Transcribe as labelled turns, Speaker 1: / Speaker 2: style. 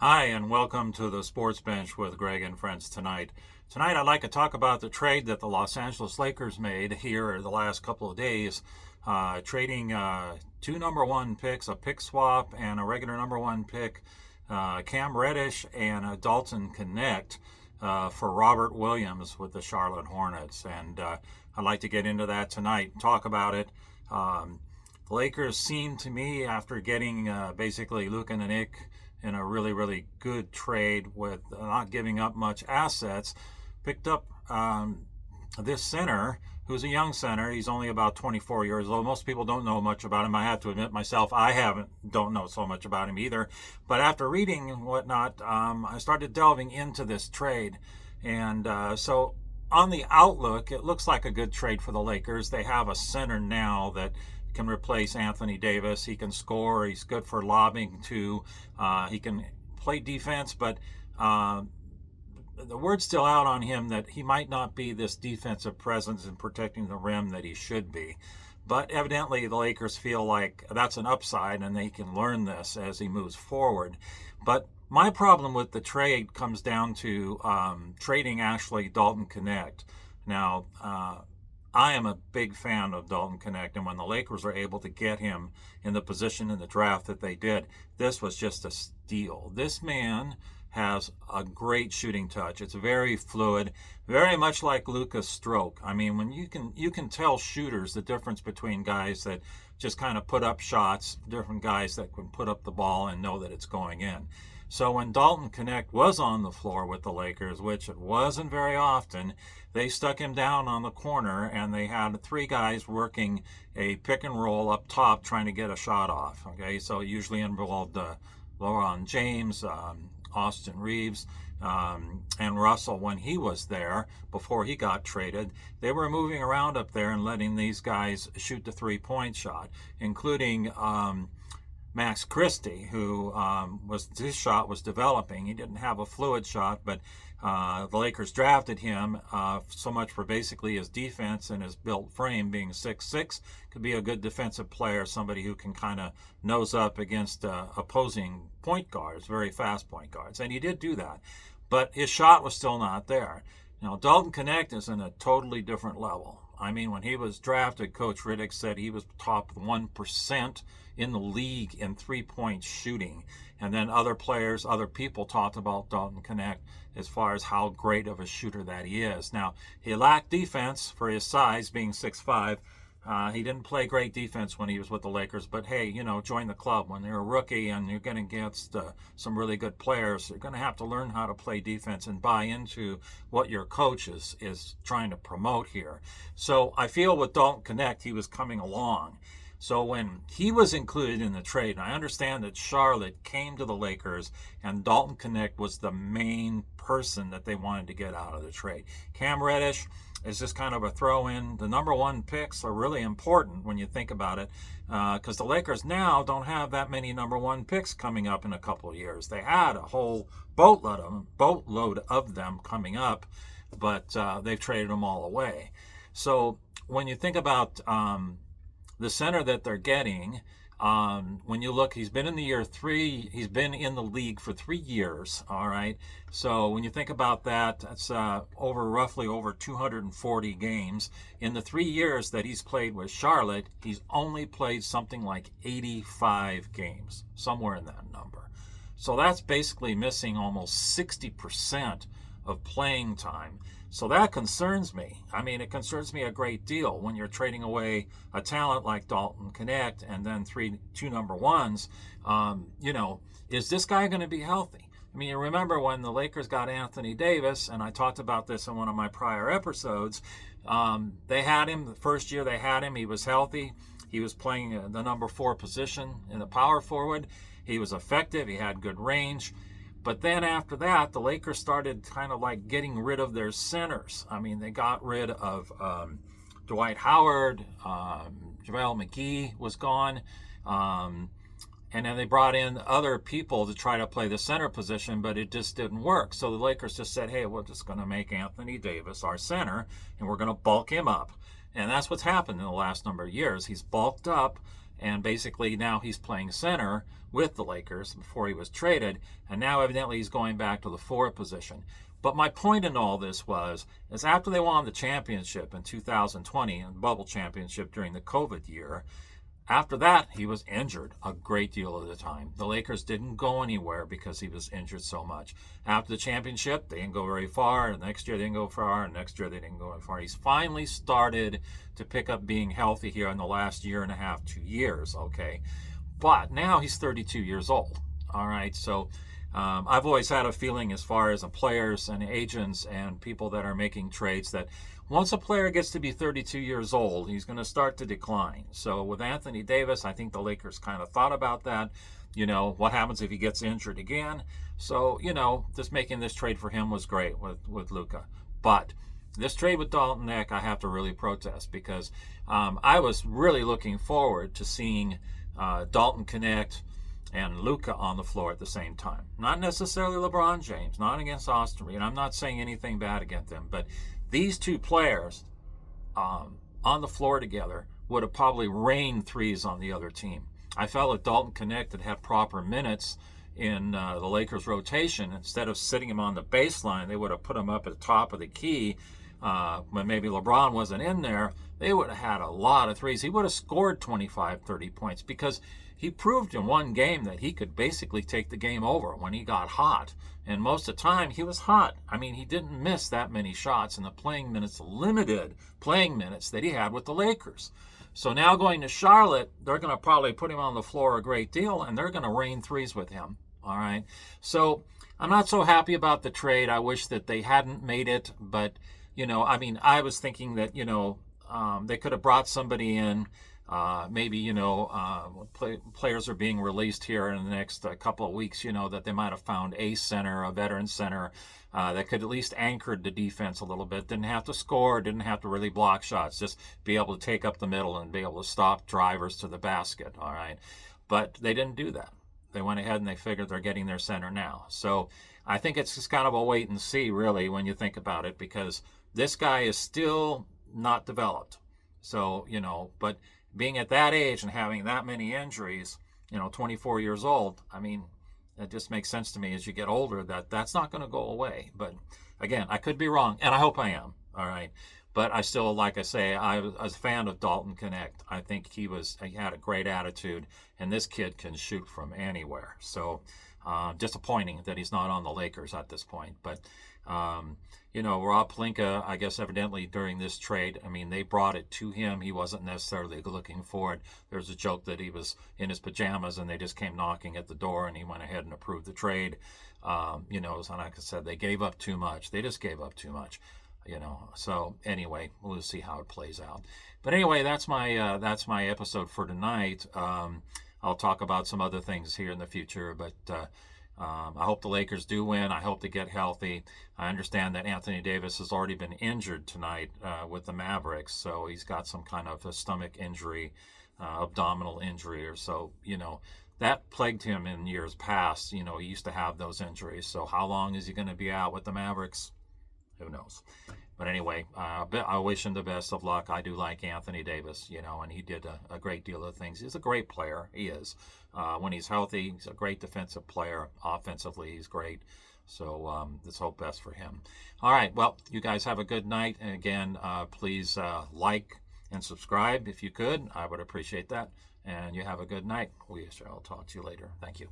Speaker 1: Hi, and welcome to the Sports Bench with Greg and friends tonight. Tonight, I'd like to talk about the trade that the Los Angeles Lakers made here the last couple of days, trading two number one picks, a pick swap, and a regular number one pick, Cam Reddish and Dalton Connect for Robert Williams with the Charlotte Hornets. And I'd like to get into that tonight, talk about it. Um, the Lakers seem to me, after getting basically Luka and Nick in a really, really good trade with not giving up much assets, picked up this center who's a young center. He's only about 24 years old. Most people don't know much about him. I have to admit myself, don't know so much about him either. But after reading and whatnot, I started delving into this trade. And so on the outlook, it looks like a good trade for the Lakers. They have a center now that can replace Anthony Davis. He can score. He's good for lobbing too. He can play defense, but the word's still out on him that he might not be this defensive presence in protecting the rim that he should be. But evidently, the Lakers feel like that's an upside and they can learn this as he moves forward. But my problem with the trade comes down to trading actually Dalton Connect. Now, I am a big fan of Dalton Connect, and when the Lakers were able to get him in the position in the draft that they did, this was just a steal. This man has a great shooting touch. It's very fluid, very much like Luka's stroke. I mean, when you can tell shooters the difference between guys that just kind of put up shots, different guys that can put up the ball and know that it's going in. So when Dalton Connect was on the floor with the Lakers, which it wasn't very often, they stuck him down on the corner and they had three guys working a pick and roll up top trying to get a shot off. Okay, so it usually involved LeBron James, Austin Reeves, and Russell when he was there before he got traded. They were moving around up there and letting these guys shoot the 3-point shot, including Max Christie, who his shot was developing. He didn't have a fluid shot, but the Lakers drafted him so much for basically his defense and his built frame, being 6'6", could be a good defensive player, somebody who can kind of nose up against opposing point guards, very fast point guards, and he did do that. But his shot was still not there. Now, Dalton Connect is in a totally different level. I mean, when he was drafted, Coach Riddick said he was top 1% in the league in three-point shooting. And then other players, other people talked about Dalton Connect as far as how great of a shooter that he is. Now, he lacked defense for his size, being 6'5". He didn't play great defense when he was with the Lakers, but hey, join the club. When you're a rookie and you're getting against some really good players, you're going to have to learn how to play defense and buy into what your coach is trying to promote here. So I feel with Dalton Connect, he was coming along. So when he was included in the trade, and I understand that Charlotte came to the Lakers and Dalton Connect was the main person that they wanted to get out of the trade. Cam Reddish is just kind of a throw-in. The number one picks are really important when you think about it, because the Lakers now don't have that many number one picks coming up in a couple of years. They had a whole boatload of them coming up, but they've traded them all away. So when you think about the center that they're getting, when you look, he's been in the league for 3 years. All right. So when you think about that, that's roughly over 240 games. In the 3 years that he's played with Charlotte, he's only played something like 85 games, somewhere in that number. So that's basically missing almost 60% of playing time. So that concerns me. I mean, it concerns me a great deal when you're trading away a talent like Dalton Connect and then two number ones. Is this guy going to be healthy? I mean, you remember when the Lakers got Anthony Davis, and I talked about this in one of my prior episodes. They had him the first year they had him. He was healthy. He was playing the number 4 position in the power forward. He was effective. He had good range. But then after that, the Lakers started kind of like getting rid of their centers. I mean, they got rid of Dwight Howard, JaVale McGee was gone, and then they brought in other people to try to play the center position, but it just didn't work. So the Lakers just said, hey, we're just going to make Anthony Davis our center, and we're going to bulk him up. And that's what's happened in the last number of years. He's bulked up, and basically now he's playing center with the Lakers before he was traded, and now evidently he's going back to the forward position. But my point in all this is after they won the championship in 2020, and bubble championship during the COVID year, after that, he was injured a great deal of the time. The Lakers didn't go anywhere because he was injured so much. After the championship, they didn't go very far. The next year, they didn't go far. And next year, they didn't go very far. He's finally started to pick up being healthy here in the last year and a half, 2 years, okay? But now he's 32 years old, all right? So I've always had a feeling as far as players and agents and people that are making trades that once a player gets to be 32 years old, he's going to start to decline. So with Anthony Davis, I think the Lakers kind of thought about that. You know, what happens if he gets injured again? So, you know, just making this trade for him was great with Luka. But this trade with Dalton Knecht, I have to really protest because I was really looking forward to seeing Dalton Knecht and Luka on the floor at the same time. Not necessarily LeBron James, not against Austin Reed. I'm not saying anything bad against them, but these two players on the floor together would have probably rained threes on the other team. I felt if Dalton Knecht had had proper minutes in the Lakers' rotation, instead of sitting him on the baseline, they would have put him up at the top of the key when maybe LeBron wasn't in there. They would have had a lot of threes. He would have scored 25, 30 points because he proved in one game that he could basically take the game over when he got hot. And most of the time, he was hot. I mean, he didn't miss that many shots in the playing minutes, limited playing minutes that he had with the Lakers. So now going to Charlotte, they're going to probably put him on the floor a great deal, and they're going to rain threes with him. All right. So I'm not so happy about the trade. I wish that they hadn't made it. But, you know, I mean, I was thinking that, you know, they could have brought somebody in. Maybe, you know, players are being released here in the next couple of weeks, you know, that they might have found a center, a veteran center, that could at least anchor the defense a little bit. Didn't have to score, didn't have to really block shots, just be able to take up the middle and be able to stop drivers to the basket, all right? But they didn't do that. They went ahead and they figured they're getting their center now. So I think it's just kind of a wait and see, really, when you think about it, because this guy is still not developed. So, you know, but being at that age and having that many injuries, you know, 24 years old, I mean, it just makes sense to me as you get older that that's not going to go away. But again, I could be wrong, and I hope I am, all right? But I still, like I say, I was a fan of Dalton Knecht. I think he had a great attitude, and this kid can shoot from anywhere. So disappointing that he's not on the Lakers at this point. But, you know, Rob Pelinka, I guess evidently during this trade, I mean, they brought it to him. He wasn't necessarily looking for it. There's a joke that he was in his pajamas and they just came knocking at the door and he went ahead and approved the trade. You know, so like I said, they gave up too much. They just gave up too much, you know. So anyway, we'll see how it plays out. But anyway, that's my episode for tonight. I'll talk about some other things here in the future, but I hope the Lakers do win. I hope they get healthy. I understand that Anthony Davis has already been injured tonight with the Mavericks, so he's got some kind of a stomach injury, abdominal injury or so. You know, that plagued him in years past. You know, he used to have those injuries. So how long is he going to be out with the Mavericks? Who knows? But anyway, I wish him the best of luck. I do like Anthony Davis, you know, and he did a great deal of things. He's a great player. He is. When he's healthy, he's a great defensive player. Offensively, he's great. So let's hope best for him. All right. Well, you guys have a good night. And again, please like and subscribe if you could. I would appreciate that. And you have a good night. We shall talk to you later. Thank you.